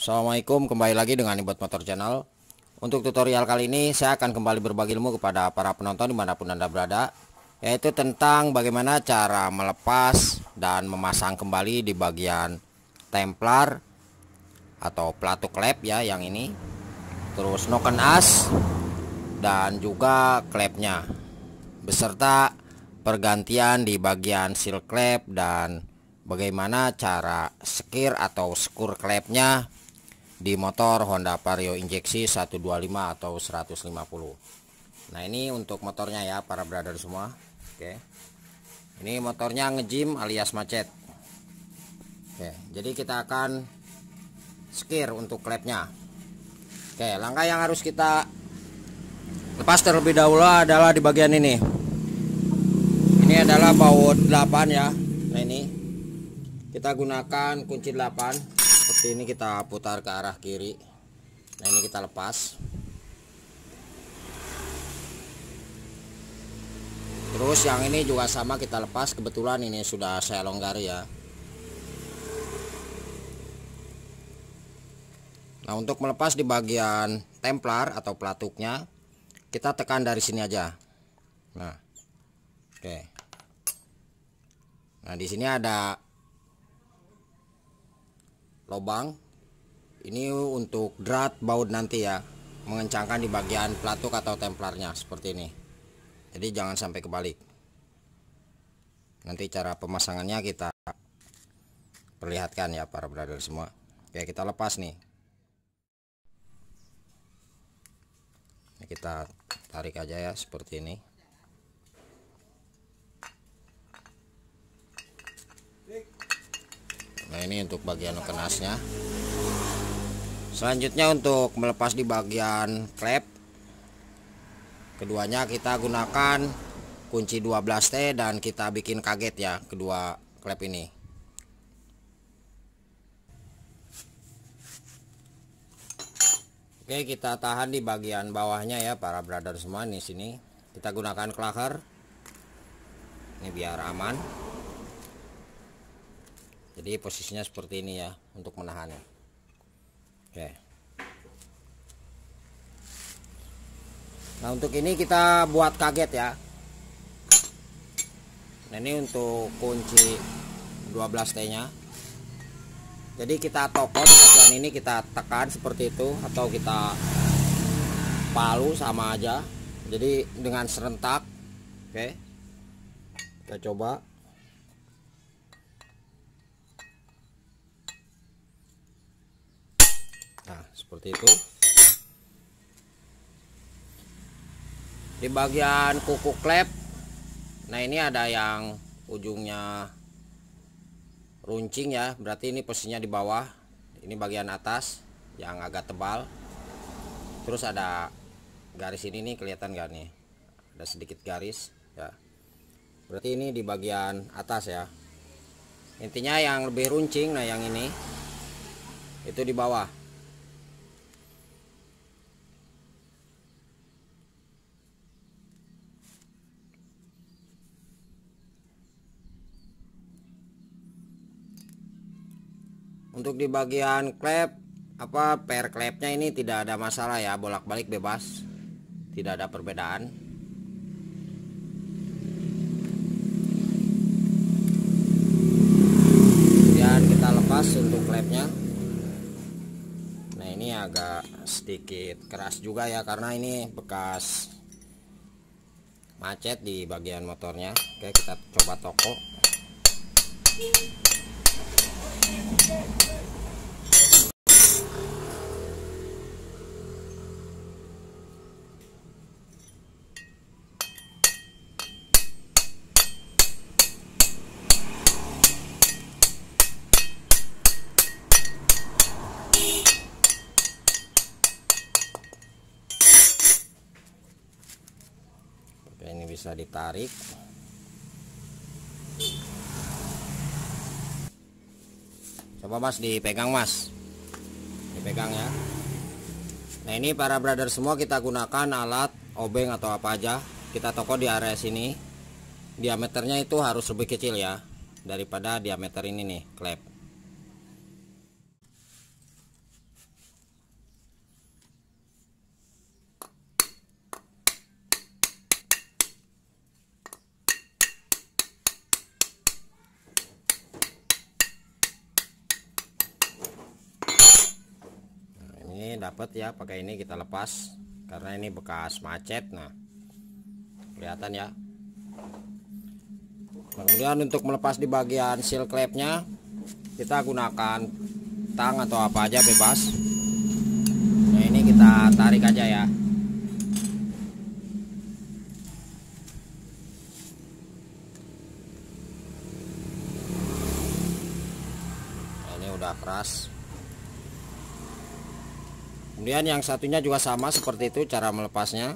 Assalamualaikum, kembali lagi dengan Ibot Motor Channel. Untuk tutorial kali ini saya akan kembali berbagi ilmu kepada para penonton dimanapun Anda berada, yaitu tentang bagaimana cara melepas dan memasang kembali di bagian templar atau pelatuk klep ya, yang ini, terus noken as dan juga klepnya, beserta pergantian di bagian seal klep dan bagaimana cara sekir atau skur klepnya di motor Honda Vario injeksi 125 atau 150. Nah, ini untuk motornya ya para brother semua. Oke. Ini motornya ngejim alias macet. Oke, jadi kita akan sekir untuk klepnya. Oke, langkah yang harus kita lepas terlebih dahulu adalah di bagian ini. Ini adalah baut 8 ya. Nah, ini kita gunakan kunci 8. Seperti ini, kita putar ke arah kiri. Nah, ini kita lepas. Terus yang ini juga sama kita lepas. Kebetulan ini sudah saya longgari ya. Nah, untuk melepas di bagian templar atau pelatuknya, kita tekan dari sini aja. Nah, oke. Nah, di sini ada lubang. Ini untuk drat baut nanti ya, mengencangkan di bagian pelatuk atau templarnya seperti ini. Jadi jangan sampai kebalik. Nanti cara pemasangannya kita perlihatkan ya para brother semua. Oke, kita lepas nih. Ini kita tarik aja ya seperti ini. Nah, ini untuk bagian kenasnya. Selanjutnya untuk melepas di bagian klep, keduanya kita gunakan kunci 12T dan kita bikin kaget ya kedua klep ini. Oke, kita tahan di bagian bawahnya ya para brother semua. Di sini kita gunakan klaker. Ini biar aman. Jadi posisinya seperti ini ya untuk menahannya. Oke. Nah, untuk ini kita buat kaget ya. Nah, ini untuk kunci 12T-nya. Jadi kita tokon bagian ini, kita tekan seperti itu, atau kita palu sama aja. Jadi dengan serentak. Oke. Kita coba. Nah, seperti itu. Di bagian kuku klep, nah ini ada yang ujungnya runcing ya, berarti ini posisinya di bawah. Ini bagian atas yang agak tebal. Terus ada garis ini nih, kelihatan gak nih? Ada sedikit garis ya. Berarti ini di bagian atas ya. Intinya yang lebih runcing, nah yang ini itu di bawah. Untuk di bagian klep per klepnya ini tidak ada masalah ya, bolak-balik bebas, tidak ada perbedaan. Kemudian kita lepas untuk klepnya. Nah, ini agak sedikit keras juga ya, karena ini bekas macet di bagian motornya. Oke, kita coba toko. Oke, ini bisa ditarik. Coba Mas, dipegang Mas, dipegang ya. Nah, ini para brother semua, kita gunakan alat obeng atau apa aja. Kita toko di area sini. Diameternya itu harus lebih kecil ya daripada diameter ini nih klep. dapat ya, pakai ini kita lepas karena ini bekas macet. Nah, kelihatan ya. Nah, kemudian untuk melepas di bagian seal klepnya kita gunakan tang atau apa aja bebas. Nah, ini kita tarik aja ya. Nah, ini udah keras. Kemudian yang satunya juga sama seperti itu cara melepasnya.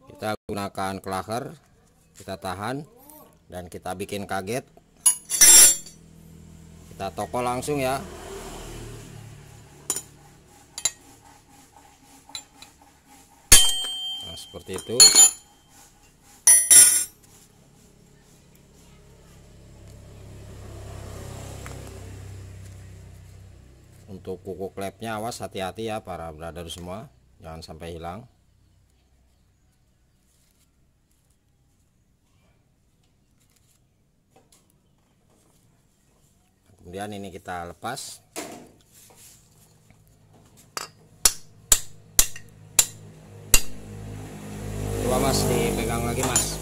Kita gunakan klaker, kita tahan dan kita bikin kaget. Kita toko langsung ya. Nah, seperti itu. Untuk kuku klepnya awas, hati-hati ya para brother semua, jangan sampai hilang. Kemudian ini kita lepas. Coba mas dipegang lagi mas.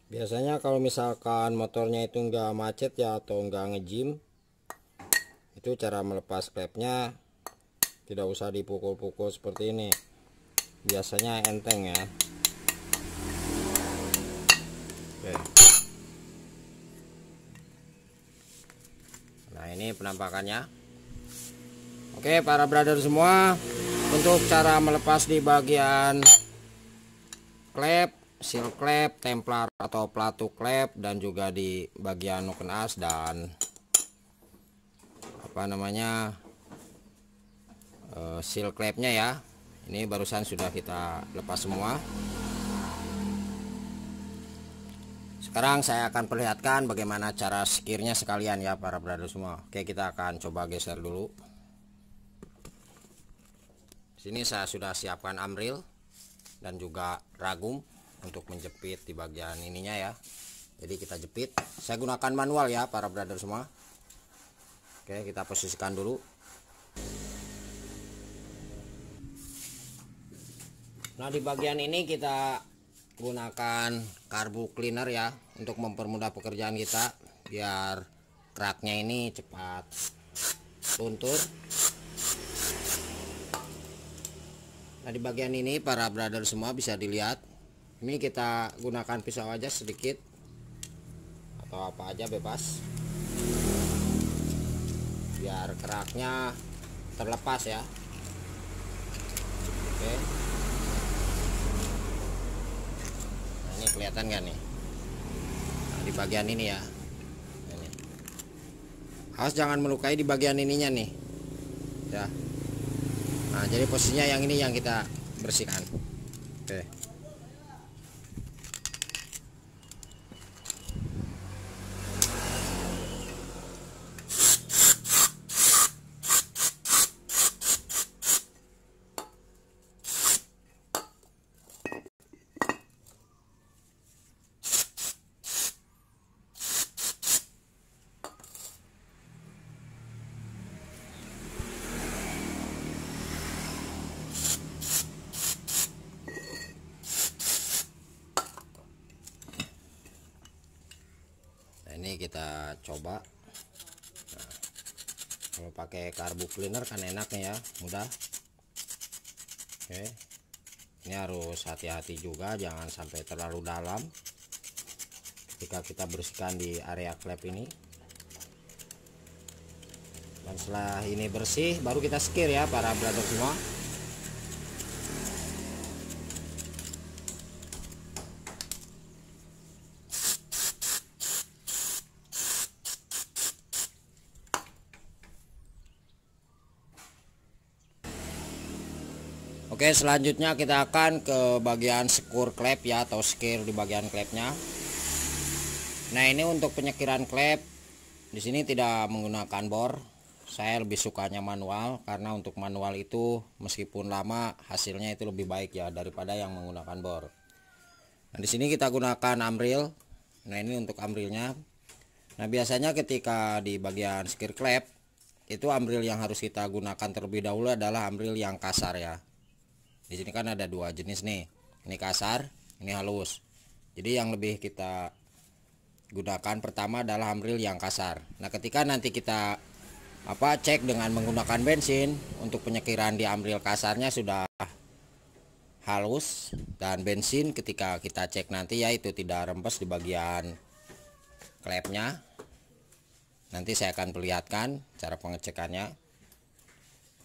Biasanya kalau misalkan motornya itu enggak macet ya atau enggak ngejim, itu cara melepas klepnya tidak usah dipukul-pukul seperti ini. Biasanya enteng ya. Oke. Nah, ini penampakannya. Oke para brother semua, untuk cara melepas di bagian klep, seal klep, templar atau pelatu klep, dan juga di bagian nuken as dan apa namanya seal klepnya ya. Ini barusan sudah kita lepas semua. Sekarang saya akan perlihatkan bagaimana cara skirnya sekalian ya para brother semua. Oke, kita akan coba geser dulu. Sini saya sudah siapkan amril dan juga ragum untuk menjepit di bagian ininya ya. Jadi kita jepit. Saya gunakan manual ya para brother semua. Oke, kita posisikan dulu. Nah, di bagian ini kita gunakan karbu cleaner ya untuk mempermudah pekerjaan kita biar keraknya ini cepat luntur. Nah, di bagian ini para brother semua bisa dilihat. Ini kita gunakan pisau aja sedikit atau apa aja bebas biar keraknya terlepas ya. Oke. Nah, ini kelihatan kan nih. Nah, di bagian ini ya. Ini. Awas jangan melukai di bagian ininya nih. Ya. Nah, jadi posisinya yang ini yang kita bersihkan. Oke. Ini kita coba. Nah, kalau pakai karbu cleaner kan enaknya ya, mudah. Oke, ini harus hati-hati juga, jangan sampai terlalu dalam ketika kita bersihkan di area klep ini. Dan setelah ini bersih baru kita skir ya para brother semua. Oke, selanjutnya kita akan ke bagian skur klep ya, atau skir di bagian klepnya. Nah, ini untuk penyekiran klep di sini tidak menggunakan bor. Saya lebih sukanya manual karena untuk manual itu meskipun lama hasilnya itu lebih baik ya daripada yang menggunakan bor. Nah, di sini kita gunakan amril. Nah, ini untuk amrilnya. Nah, biasanya ketika di bagian skir klep itu amril yang harus kita gunakan terlebih dahulu adalah amril yang kasar ya. Di sini kan ada dua jenis nih. Ini kasar, ini halus. Jadi yang lebih kita gunakan pertama adalah amril yang kasar. Nah, ketika nanti kita cek dengan menggunakan bensin, untuk penyekiran di amril kasarnya sudah halus, dan bensin ketika kita cek nanti ya itu tidak rempes di bagian klepnya. Nanti saya akan perlihatkan cara pengecekannya.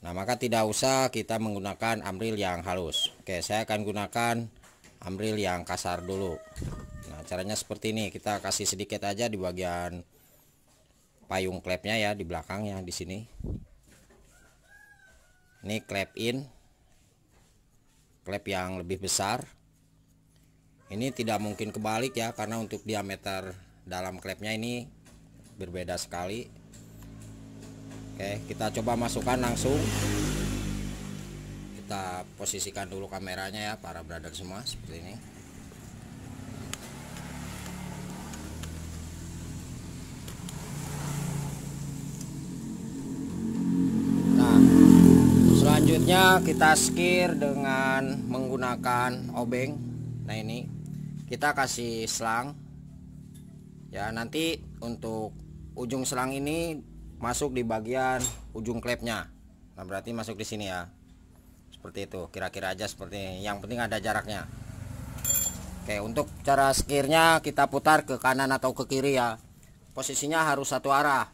Nah, maka tidak usah kita menggunakan amril yang halus. Oke, saya akan gunakan amril yang kasar dulu. Nah, caranya seperti ini. Kita kasih sedikit aja di bagian payung klepnya ya, di belakangnya di sini. Ini klep in, klep yang lebih besar. Ini tidak mungkin kebalik ya, karena untuk diameter dalam klepnya ini berbeda sekali. Oke, kita coba masukkan langsung. Kita posisikan dulu kameranya ya, para brother semua, seperti ini. Nah, selanjutnya kita skir dengan menggunakan obeng. Nah, ini kita kasih selang ya, nanti untuk ujung selang ini masuk di bagian ujung klepnya. Nah, berarti masuk di sini ya, seperti itu, kira-kira aja seperti ini. Yang penting ada jaraknya. Oke, untuk cara skirnya kita putar ke kanan atau ke kiri ya, posisinya harus satu arah.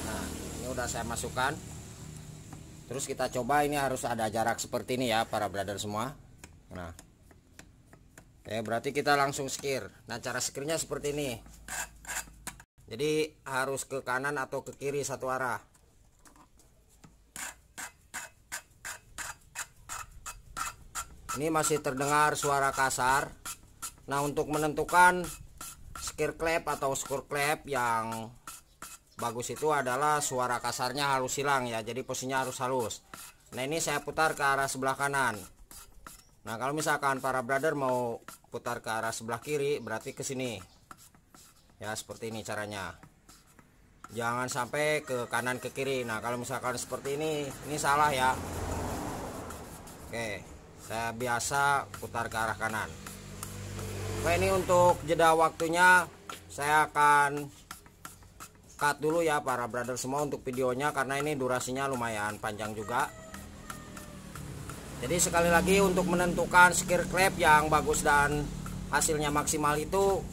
Nah, ini udah saya masukkan. Terus kita coba, ini harus ada jarak seperti ini ya, para brother semua. Nah, oke, berarti kita langsung skir. Nah, cara skirnya seperti ini. Jadi harus ke kanan atau ke kiri satu arah. Ini masih terdengar suara kasar. Nah, untuk menentukan skir klep atau skur klep yang bagus itu adalah suara kasarnya halus hilang ya. Jadi posisinya harus halus. Nah, ini saya putar ke arah sebelah kanan. Nah, kalau misalkan para brother mau putar ke arah sebelah kiri, berarti ke sini. Ya, seperti ini caranya. Jangan sampai ke kanan ke kiri. Nah, kalau misalkan seperti ini salah ya. Oke, saya biasa putar ke arah kanan. Oke, ini untuk jeda waktunya saya akan cut dulu ya, para brother semua, untuk videonya karena ini durasinya lumayan panjang juga. Jadi sekali lagi, untuk menentukan skir klep yang bagus dan hasilnya maksimal itu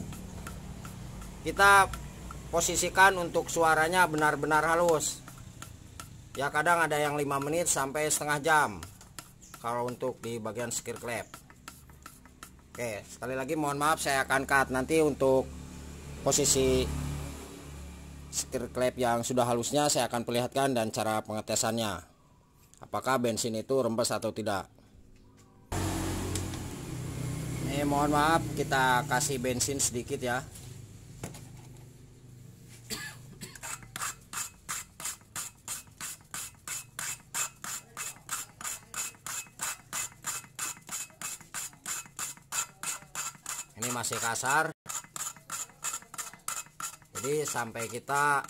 kita posisikan untuk suaranya benar-benar halus. Ya, kadang ada yang 5 menit sampai setengah jam kalau untuk di bagian skir klep. Oke, sekali lagi mohon maaf, saya akan cut nanti untuk posisi skir klep yang sudah halusnya saya akan perlihatkan dan cara pengetesannya. Apakah bensin itu rempes atau tidak. Ini mohon maaf, kita kasih bensin sedikit ya. Ini masih kasar. Jadi sampai kita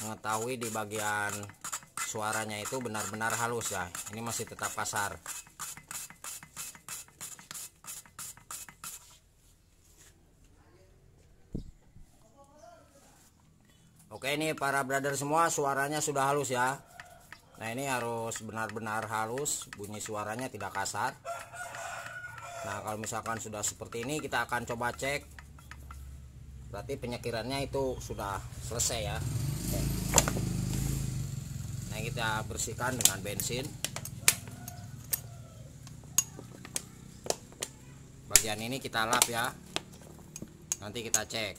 mengetahui di bagian suaranya itu benar-benar halus ya. Ini masih tetap kasar. Oke, ini para brother semua, suaranya sudah halus ya. Nah, ini harus benar-benar halus, bunyi suaranya tidak kasar. Nah, kalau misalkan sudah seperti ini, kita akan coba cek. Berarti penyekirannya itu sudah selesai ya. Oke. Nah, kita bersihkan dengan bensin. Bagian ini kita lap ya. Nanti kita cek.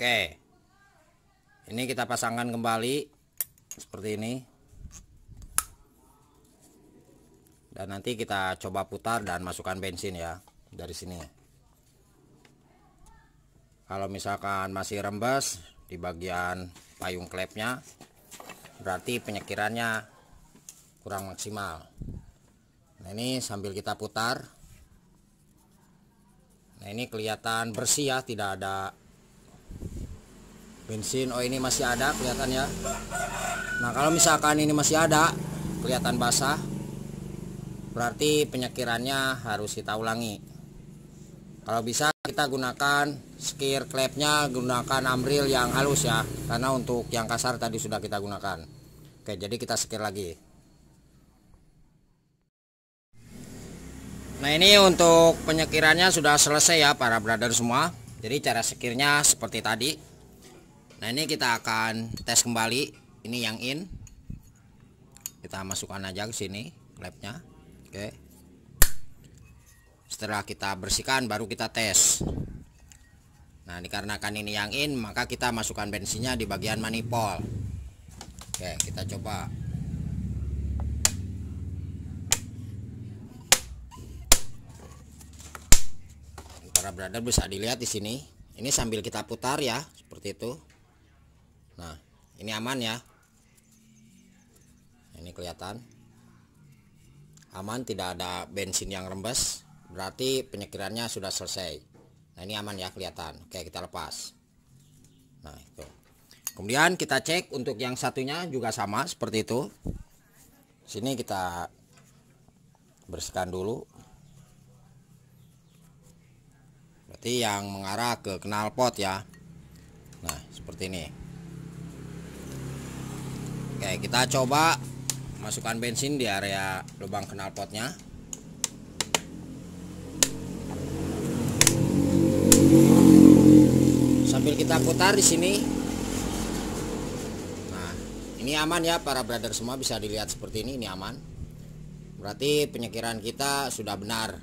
Oke, ini kita pasangkan kembali seperti ini, dan nanti kita coba putar dan masukkan bensin ya dari sini. Kalau misalkan masih rembes di bagian payung klepnya, berarti penyekirannya kurang maksimal. Nah, ini sambil kita putar, nah ini kelihatan bersih ya, tidak ada bensin. Oh, ini masih ada kelihatan ya. Nah, kalau misalkan ini masih ada kelihatan basah, berarti penyekirannya harus kita ulangi. Kalau bisa kita gunakan skir klepnya, gunakan amril yang halus ya, karena untuk yang kasar tadi sudah kita gunakan. Oke, jadi kita skir lagi. Nah, ini untuk penyekirannya sudah selesai ya para brother semua. Jadi cara skirnya seperti tadi. Nah, ini kita akan tes kembali. Ini yang in. Kita masukkan aja ke sini klepnya. Oke. Setelah kita bersihkan baru kita tes. Nah, dikarenakan ini yang in, maka kita masukkan bensinnya di bagian manifold. Oke, kita coba. Para brother bisa dilihat di sini. Ini sambil kita putar ya, seperti itu. Nah, ini aman ya. Ini kelihatan aman, tidak ada bensin yang rembes, berarti penyekirannya sudah selesai. Nah, ini aman ya, kelihatan. Oke, kita lepas. Nah, itu. Kemudian kita cek untuk yang satunya juga sama seperti itu. Sini kita bersihkan dulu. Berarti yang mengarah ke knalpot ya. Nah, seperti ini. Oke, kita coba masukkan bensin di area lubang knalpotnya. Sambil kita putar di sini. Nah, ini aman ya para brother semua, bisa dilihat seperti ini aman. Berarti penyekiran kita sudah benar.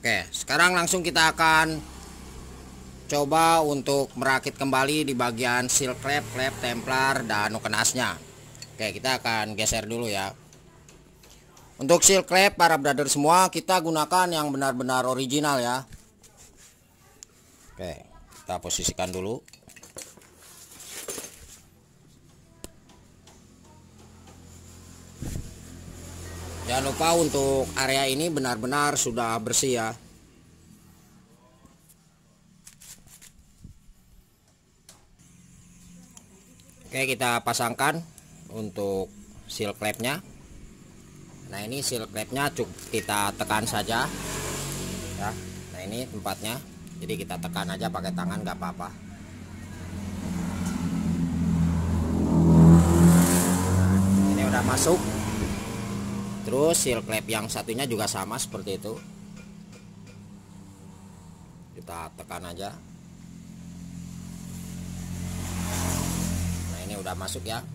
Oke, sekarang langsung kita akan coba untuk merakit kembali di bagian seal klep, templar, dan noken asnya. Oke, kita akan geser dulu ya. Untuk seal klep para brother semua, kita gunakan yang benar-benar original ya. Oke, kita posisikan dulu. Jangan lupa untuk area ini benar-benar sudah bersih ya. Oke, kita pasangkan untuk seal klepnya. Nah, ini seal klepnya cukup kita tekan saja ya. Nah, ini tempatnya, jadi kita tekan aja pakai tangan, nggak apa-apa. Ini udah masuk. Terus seal klep yang satunya juga sama seperti itu, kita tekan aja. Nah, ini udah masuk ya.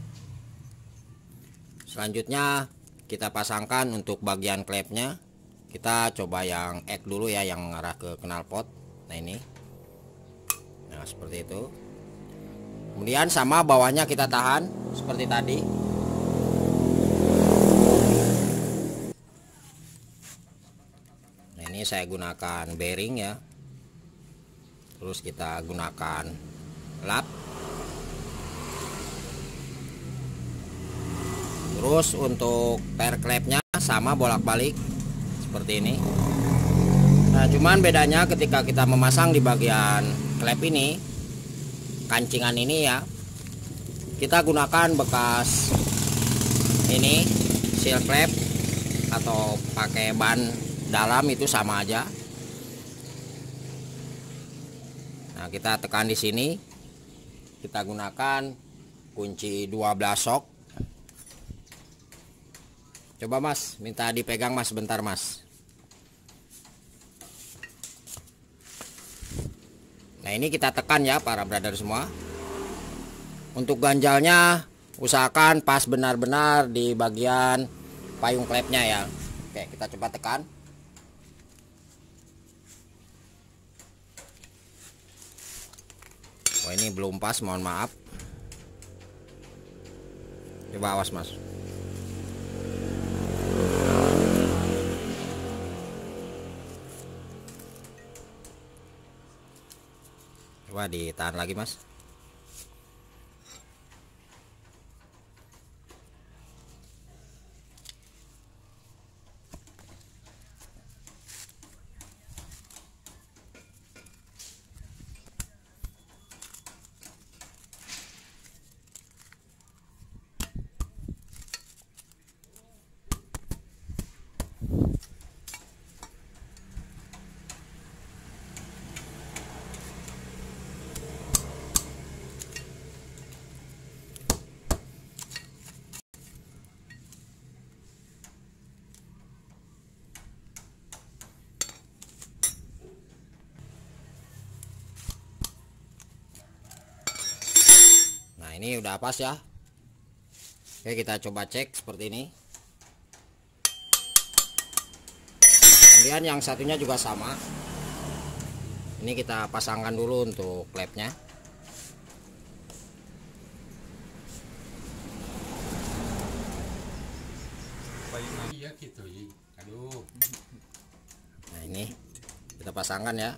Selanjutnya kita pasangkan untuk bagian klepnya. Kita coba yang X dulu ya, yang mengarah ke knalpot. Nah, ini. Nah, seperti itu. Kemudian sama bawahnya kita tahan seperti tadi. Nah, ini saya gunakan bearing ya. Terus kita gunakan lap. Terus untuk per klepnya sama bolak-balik seperti ini. Nah, cuman bedanya ketika kita memasang di bagian klep ini, kancingan ini ya, kita gunakan bekas ini seal klep atau pakai ban dalam itu sama aja. Nah, kita tekan di sini. Kita gunakan kunci 12 sok. Coba Mas, minta dipegang Mas, bentar Mas. Nah, ini kita tekan ya para brother semua. Untuk ganjalnya usahakan pas benar-benar di bagian payung klepnya ya. Oke, kita coba tekan. Oh, Oh, ini belum pas, mohon maaf. Coba awas mas. Coba ditahan lagi mas. Nah ini udah pas ya. Oke, kita coba cek seperti ini. Kemudian yang satunya juga sama. Ini kita pasangkan dulu untuk klepnya. Nah ini kita pasangkan ya.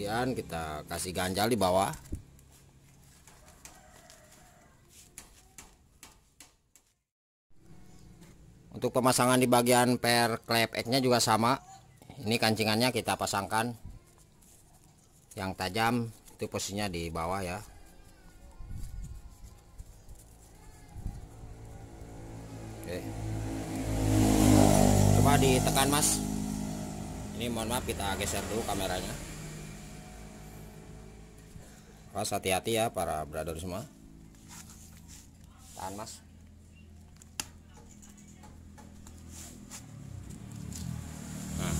Kemudian kita kasih ganjal di bawah. Untuk pemasangan di bagian per klep X nya juga sama. Ini kancingannya kita pasangkan. Yang tajam itu posisinya di bawah ya. Oke. Coba ditekan mas. Ini mohon maaf, kita geser dulu kameranya. Mas hati-hati ya para brother semua. Tahan mas. Nah.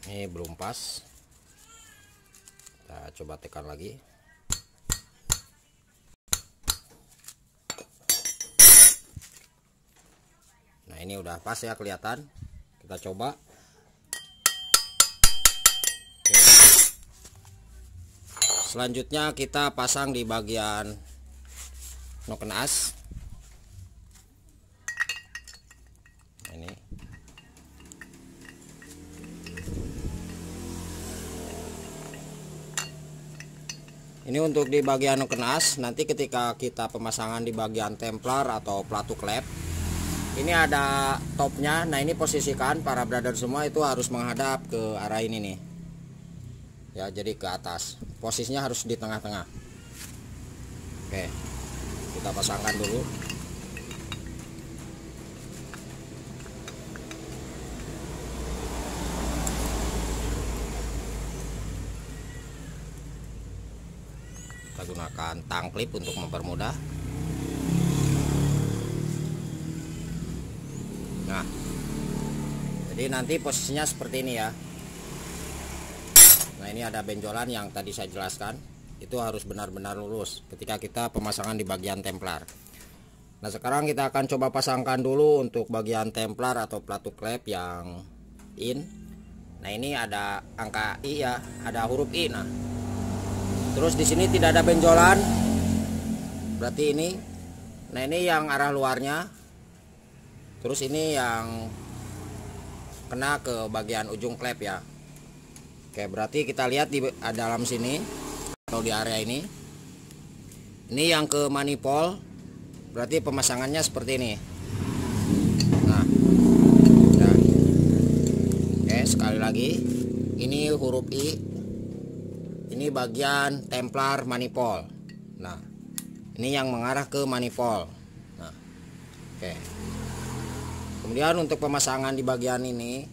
Ini belum pas. Kita coba tekan lagi. Nah ini udah pas ya, kelihatan. Kita coba. Oke. Selanjutnya kita pasang di bagian noken as. Ini. Ini untuk di bagian noken as. Nanti ketika kita pemasangan di bagian templar atau pelatu klep, ini ada topnya. Nah ini posisikan para brother semua itu harus menghadap ke arah ini nih ya, jadi ke atas. Posisinya harus di tengah-tengah. Oke, kita pasangkan dulu. Kita gunakan tang klip untuk mempermudah. Nah, jadi nanti posisinya seperti ini ya. Nah ini ada benjolan yang tadi saya jelaskan. Itu harus benar-benar lurus ketika kita pemasangan di bagian templar. Nah sekarang kita akan coba pasangkan dulu untuk bagian templar atau pelatu klep yang in. Nah ini ada angka I ya, ada huruf I. Nah terus di sini tidak ada benjolan, berarti ini. Nah ini yang arah luarnya. Terus ini yang kena ke bagian ujung klep ya. Oke, berarti kita lihat di dalam sini atau di area ini. Ini yang ke manifold. Berarti pemasangannya seperti ini. Nah. Nah. Oke, sekali lagi. Ini huruf I. Ini bagian templar manifold. Nah, ini yang mengarah ke manifold. Nah. Oke. Kemudian untuk pemasangan di bagian ini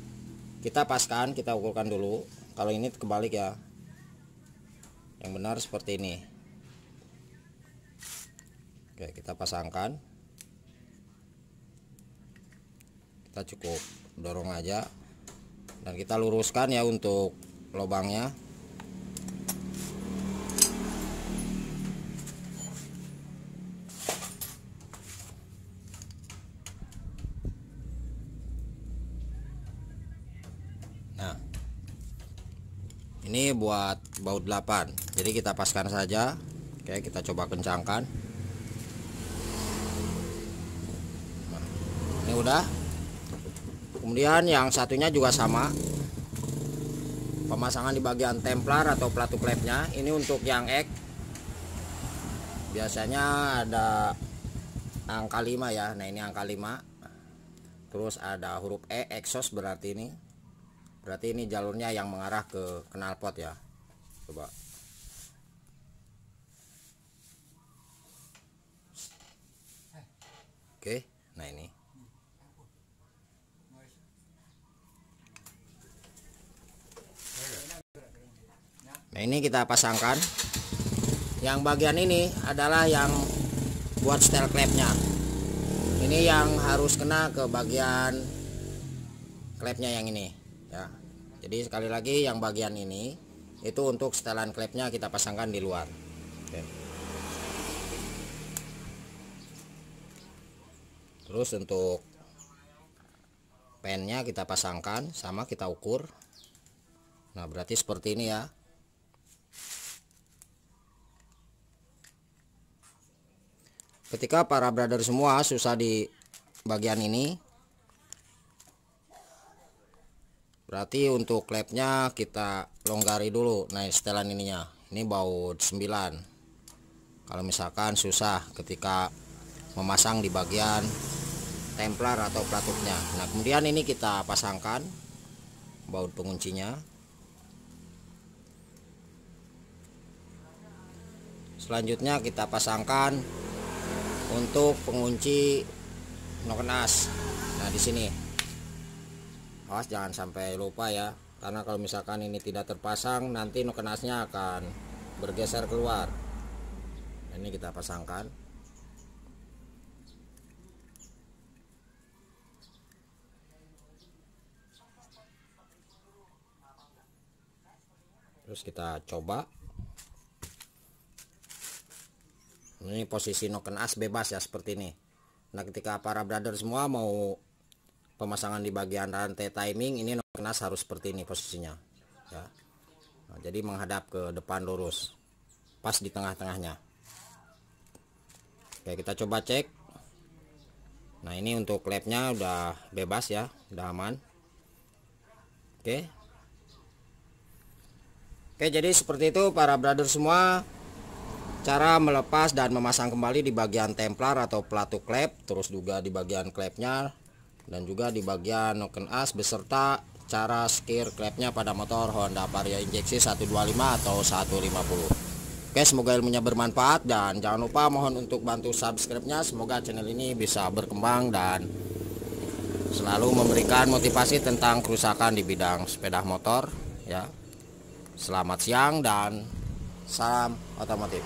kita paskan, kita ukurkan dulu. Kalau ini kebalik ya, yang benar seperti ini. Oke, kita pasangkan. Kita cukup dorong aja dan kita luruskan ya untuk lubangnya. Ini buat baut 8. Jadi kita paskan saja. Oke, kita coba kencangkan. Nah, ini udah. Kemudian yang satunya juga sama. Pemasangan di bagian templar atau pelatu klepnya. Ini untuk yang X. Biasanya ada angka 5 ya. Nah, ini angka 5. Terus ada huruf E, exhaust berarti ini. Berarti ini jalurnya yang mengarah ke knalpot ya. Coba. Oke, nah ini. Nah, ini kita pasangkan. Yang bagian ini adalah yang buat setel klepnya. Ini yang harus kena ke bagian klepnya yang ini ya. Jadi sekali lagi yang bagian ini itu untuk setelan klepnya kita pasangkan di luar. Oke. Terus untuk pennya kita pasangkan, sama kita ukur. Nah, berarti seperti ini ya. Ketika para brother semua susah di bagian ini, berarti untuk klepnya kita longgari dulu. Nah, setelan ininya. Ini baut 9. Kalau misalkan susah ketika memasang di bagian templar atau pelatuknya. Nah, kemudian ini kita pasangkan baut penguncinya. Selanjutnya kita pasangkan untuk pengunci noken as. Nah, di sini. Awas jangan sampai lupa ya. Karena kalau misalkan ini tidak terpasang, nanti noken asnya akan bergeser keluar. Nah, ini kita pasangkan. Terus kita coba. Ini posisi noken as bebas ya, seperti ini. Nah, ketika para brother semua mau pemasangan di bagian rantai timing, ini noken as harus seperti ini posisinya ya. Nah, jadi menghadap ke depan lurus, pas di tengah-tengahnya. Oke, kita coba cek. Nah, ini untuk klepnya udah bebas ya, udah aman. Oke, jadi seperti itu para brother semua, cara melepas dan memasang kembali di bagian templar atau pelatu klep, terus juga di bagian klepnya, dan juga di bagian noken as, beserta cara skir klepnya pada motor Honda Vario injeksi 125 atau 150. Oke, semoga ilmunya bermanfaat, dan jangan lupa mohon untuk bantu subscribe-nya. Semoga channel ini bisa berkembang dan selalu memberikan motivasi tentang kerusakan di bidang sepeda motor ya. Selamat siang dan salam otomotif.